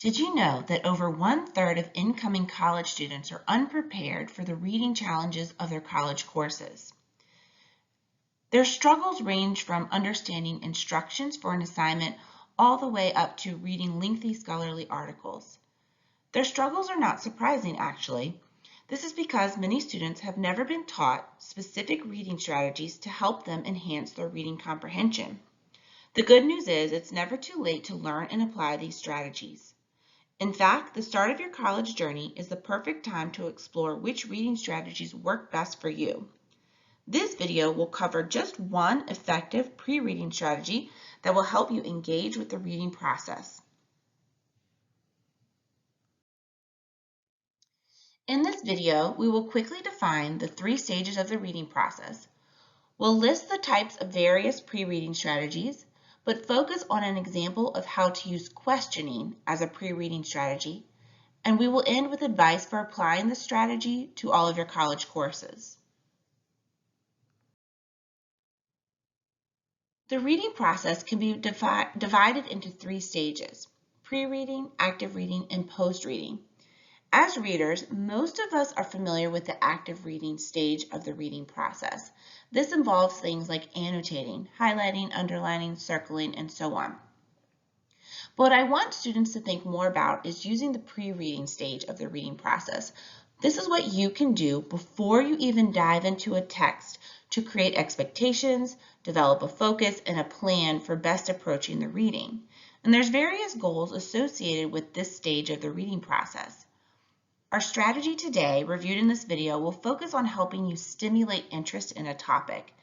Did you know that over 1/3 of incoming college students are unprepared for the reading challenges of their college courses? Their struggles range from understanding instructions for an assignment all the way up to reading lengthy scholarly articles. Their struggles are not surprising, actually. This is because many students have never been taught specific reading strategies to help them enhance their reading comprehension. The good news is it's never too late to learn and apply these strategies. In fact, the start of your college journey is the perfect time to explore which reading strategies work best for you. This video will cover just one effective pre-reading strategy that will help you engage with the reading process. In this video, we will quickly define the 3 stages of the reading process. We'll list the types of various pre-reading strategies, but focus on an example of how to use questioning as a pre-reading strategy, and we will end with advice for applying the strategy to all of your college courses. The reading process can be divided into 3 stages: pre-reading, active reading, and post-reading. As readers, most of us are familiar with the active reading stage of the reading process. This involves things like annotating, highlighting, underlining, circling, and so on. But what I want students to think more about is using the pre-reading stage of the reading process. This is what you can do before you even dive into a text to create expectations, develop a focus, and a plan for best approaching the reading. And there's various goals associated with this stage of the reading process. Our strategy today, reviewed in this video, will focus on helping you stimulate interest in a topic.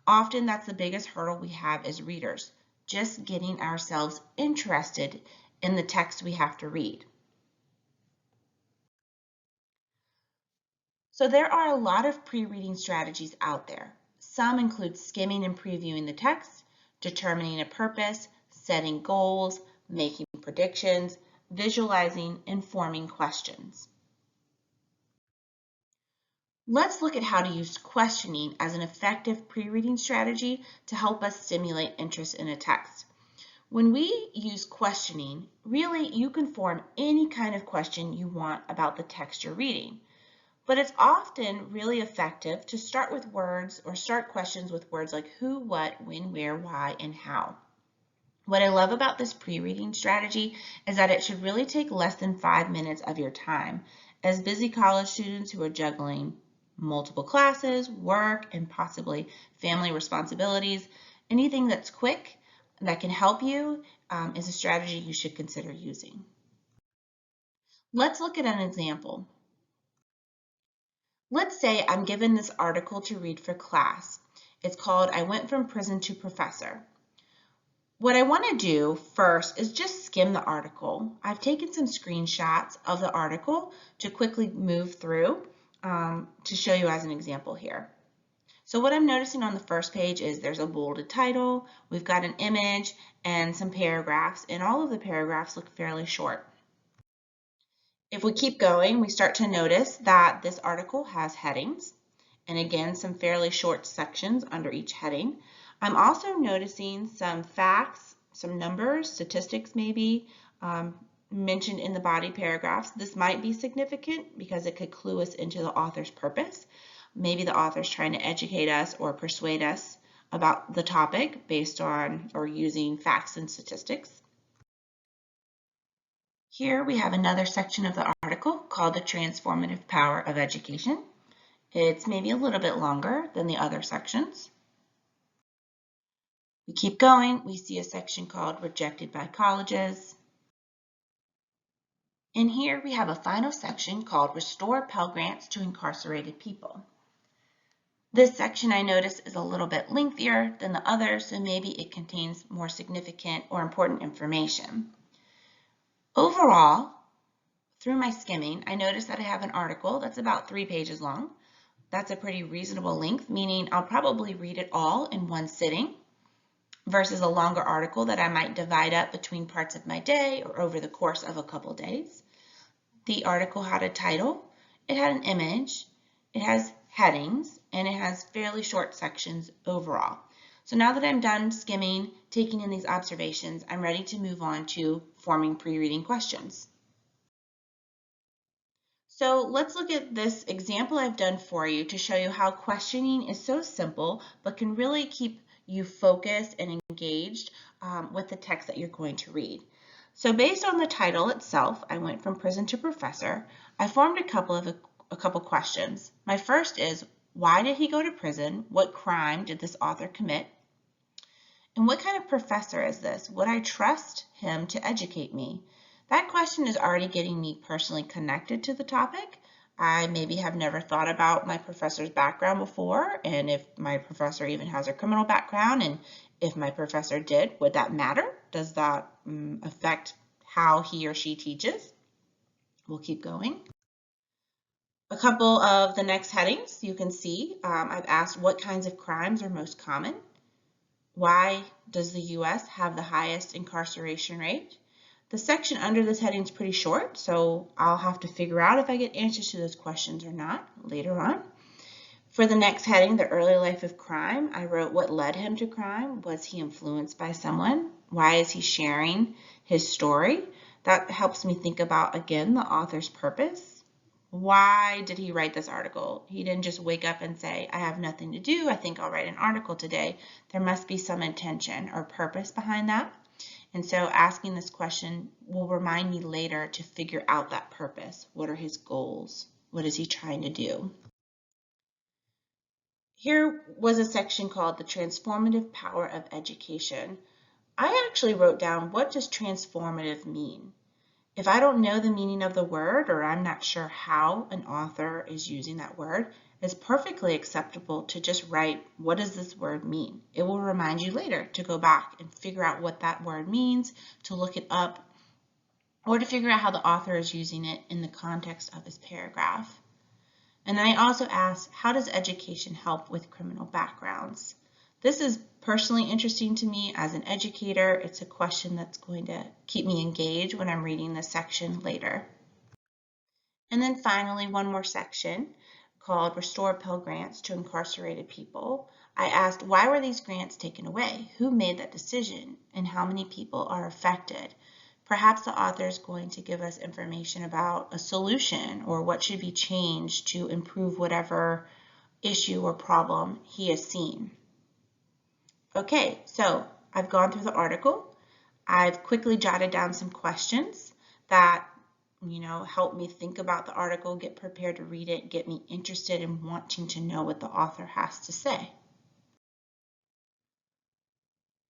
Often that's the biggest hurdle we have as readers, just getting ourselves interested in the text we have to read. So there are a lot of pre-reading strategies out there. Some include skimming and previewing the text, determining a purpose, setting goals, making predictions, visualizing, and forming questions. Let's look at how to use questioning as an effective pre-reading strategy to help us stimulate interest in a text. When we use questioning, really you can form any kind of question you want about the text you're reading. But it's often really effective to start with words or start questions with words like who, what, when, where, why, and how. What I love about this pre-reading strategy is that it should really take less than 5 minutes of your time. As busy college students who are juggling multiple classes, work, and possibly family responsibilities, anything that's quick that can help you is a strategy you should consider using. Let's look at an example. Let's say I'm given this article to read for class. It's called I Went from Prison to Professor. What I want to do first is just skim the article. I've taken some screenshots of the article to quickly move through to show you as an example here. So what I'm noticing on the first page is there's a bolded title, we've got an image, and some paragraphs, and all of the paragraphs look fairly short. If we keep going, we start to notice that this article has headings, and again, some fairly short sections under each heading. I'm also noticing some facts, some numbers, statistics maybe, mentioned in the body paragraphs. This might be significant because it could clue us into the author's purpose. Maybe the author's trying to educate us or persuade us about the topic based on or using facts and statistics. Here we have another section of the article called The Transformative Power of Education. It's maybe a little bit longer than the other sections. We keep going, we see a section called Rejected by Colleges. And here we have a final section called Restore Pell Grants to Incarcerated People. This section I notice is a little bit lengthier than the others, so maybe it contains more significant or important information. Overall, through my skimming, I noticed that I have an article that's about 3 pages long. That's a pretty reasonable length, meaning I'll probably read it all in one sitting versus a longer article that I might divide up between parts of my day or over the course of a couple days. The article had a title, it had an image, it has headings, and it has fairly short sections overall. So now that I'm done skimming, taking in these observations, I'm ready to move on to forming pre-reading questions. So let's look at this example I've done for you to show you how questioning is so simple, but can really keep you focused and engaged with the text that you're going to read. So based on the title itself, I went from prison to professor. I formed a couple questions. My first is, why did he go to prison? What crime did this author commit? And what kind of professor is this? Would I trust him to educate me? That question is already getting me personally connected to the topic. I maybe have never thought about my professor's background before, and if my professor even has a criminal background, and if my professor did, would that matter? Does that affect how he or she teaches? We'll keep going. A couple of the next headings you can see, I've asked what kinds of crimes are most common. Why does the U.S. have the highest incarceration rate? The section under this heading is pretty short, so I'll have to figure out if I get answers to those questions or not later on. For the next heading, the early life of crime, I wrote what led him to crime. Was he influenced by someone? Why is he sharing his story? That helps me think about, again, the author's purpose. Why did he write this article? He didn't just wake up and say, I have nothing to do, I think I'll write an article today. There must be some intention or purpose behind that. And so asking this question will remind me later to figure out that purpose. What are his goals? What is he trying to do? Here was a section called The Transformative Power of Education. I actually wrote down, what does transformative mean? If I don't know the meaning of the word, or I'm not sure how an author is using that word, it's perfectly acceptable to just write, what does this word mean? It will remind you later to go back and figure out what that word means, to look it up, or to figure out how the author is using it in the context of his paragraph. And then I also asked, how does education help with criminal backgrounds? This is personally interesting to me as an educator. It's a question that's going to keep me engaged when I'm reading this section later. And then finally, one more section called Restore Pell Grants to Incarcerated People. I asked, why were these grants taken away? Who made that decision? And how many people are affected? Perhaps the author is going to give us information about a solution or what should be changed to improve whatever issue or problem he has seen. Okay, so I've gone through the article. I've quickly jotted down some questions that, help me think about the article, get prepared to read it, get me interested in wanting to know what the author has to say.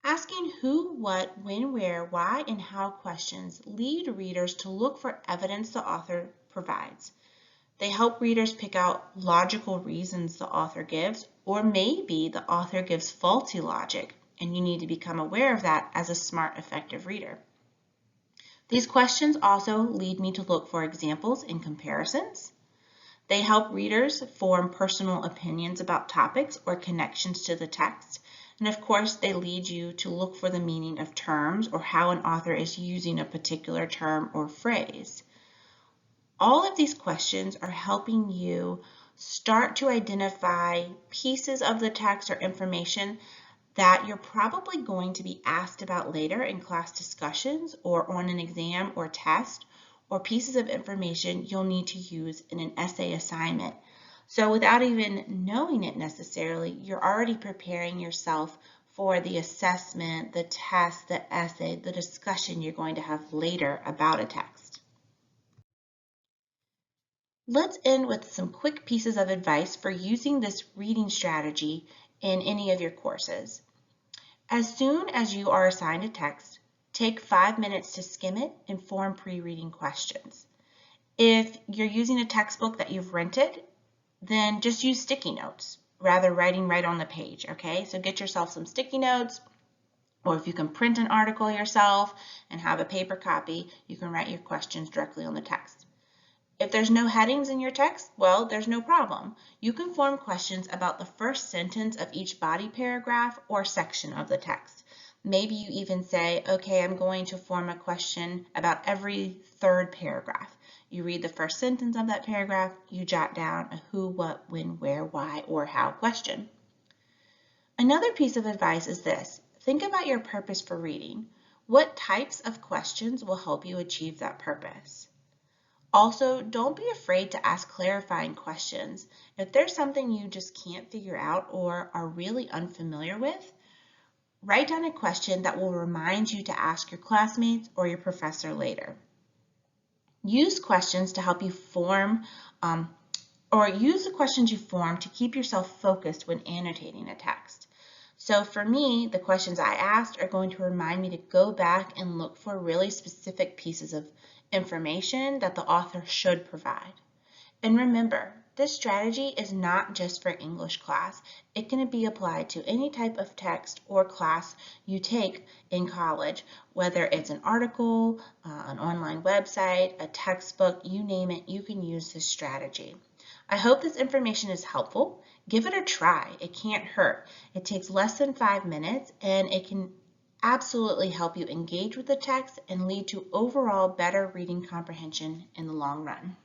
Asking who, what, when, where, why, and how questions lead readers to look for evidence the author provides. They help readers pick out logical reasons the author gives, or maybe the author gives faulty logic, and you need to become aware of that as a smart, effective reader. These questions also lead me to look for examples and comparisons. They help readers form personal opinions about topics or connections to the text. And of course, they lead you to look for the meaning of terms or how an author is using a particular term or phrase. All of these questions are helping you start to identify pieces of the text or information that you're probably going to be asked about later in class discussions or on an exam or test, or pieces of information you'll need to use in an essay assignment. So without even knowing it necessarily, you're already preparing yourself for the assessment, the test, the essay, the discussion you're going to have later about a text. Let's end with some quick pieces of advice for using this reading strategy in any of your courses. As soon as you are assigned a text, take 5 minutes to skim it and form pre-reading questions. If you're using a textbook that you've rented, then just use sticky notes rather than writing right on the page, okay? So get yourself some sticky notes, or if you can print an article yourself and have a paper copy, you can write your questions directly on the text. If there's no headings in your text, well, there's no problem. You can form questions about the first sentence of each body paragraph or section of the text. Maybe you even say, okay, I'm going to form a question about every third paragraph. You read the first sentence of that paragraph, you jot down a who, what, when, where, why, or how question. Another piece of advice is this. Think about your purpose for reading. What types of questions will help you achieve that purpose? Also, don't be afraid to ask clarifying questions. If there's something you just can't figure out or are really unfamiliar with, write down a question that will remind you to ask your classmates or your professor later. Use questions to help you form, or use the questions you form to keep yourself focused when annotating a text. So for me, the questions I asked are going to remind me to go back and look for really specific pieces of information that the author should provide. And remember, this strategy is not just for English class. It can be applied to any type of text or class you take in college, whether it's an article, an online website, a textbook, you name it, you can use this strategy. I hope this information is helpful. Give it a try. It can't hurt. It takes less than 5 minutes and it can absolutely help you engage with the text and lead to overall better reading comprehension in the long run.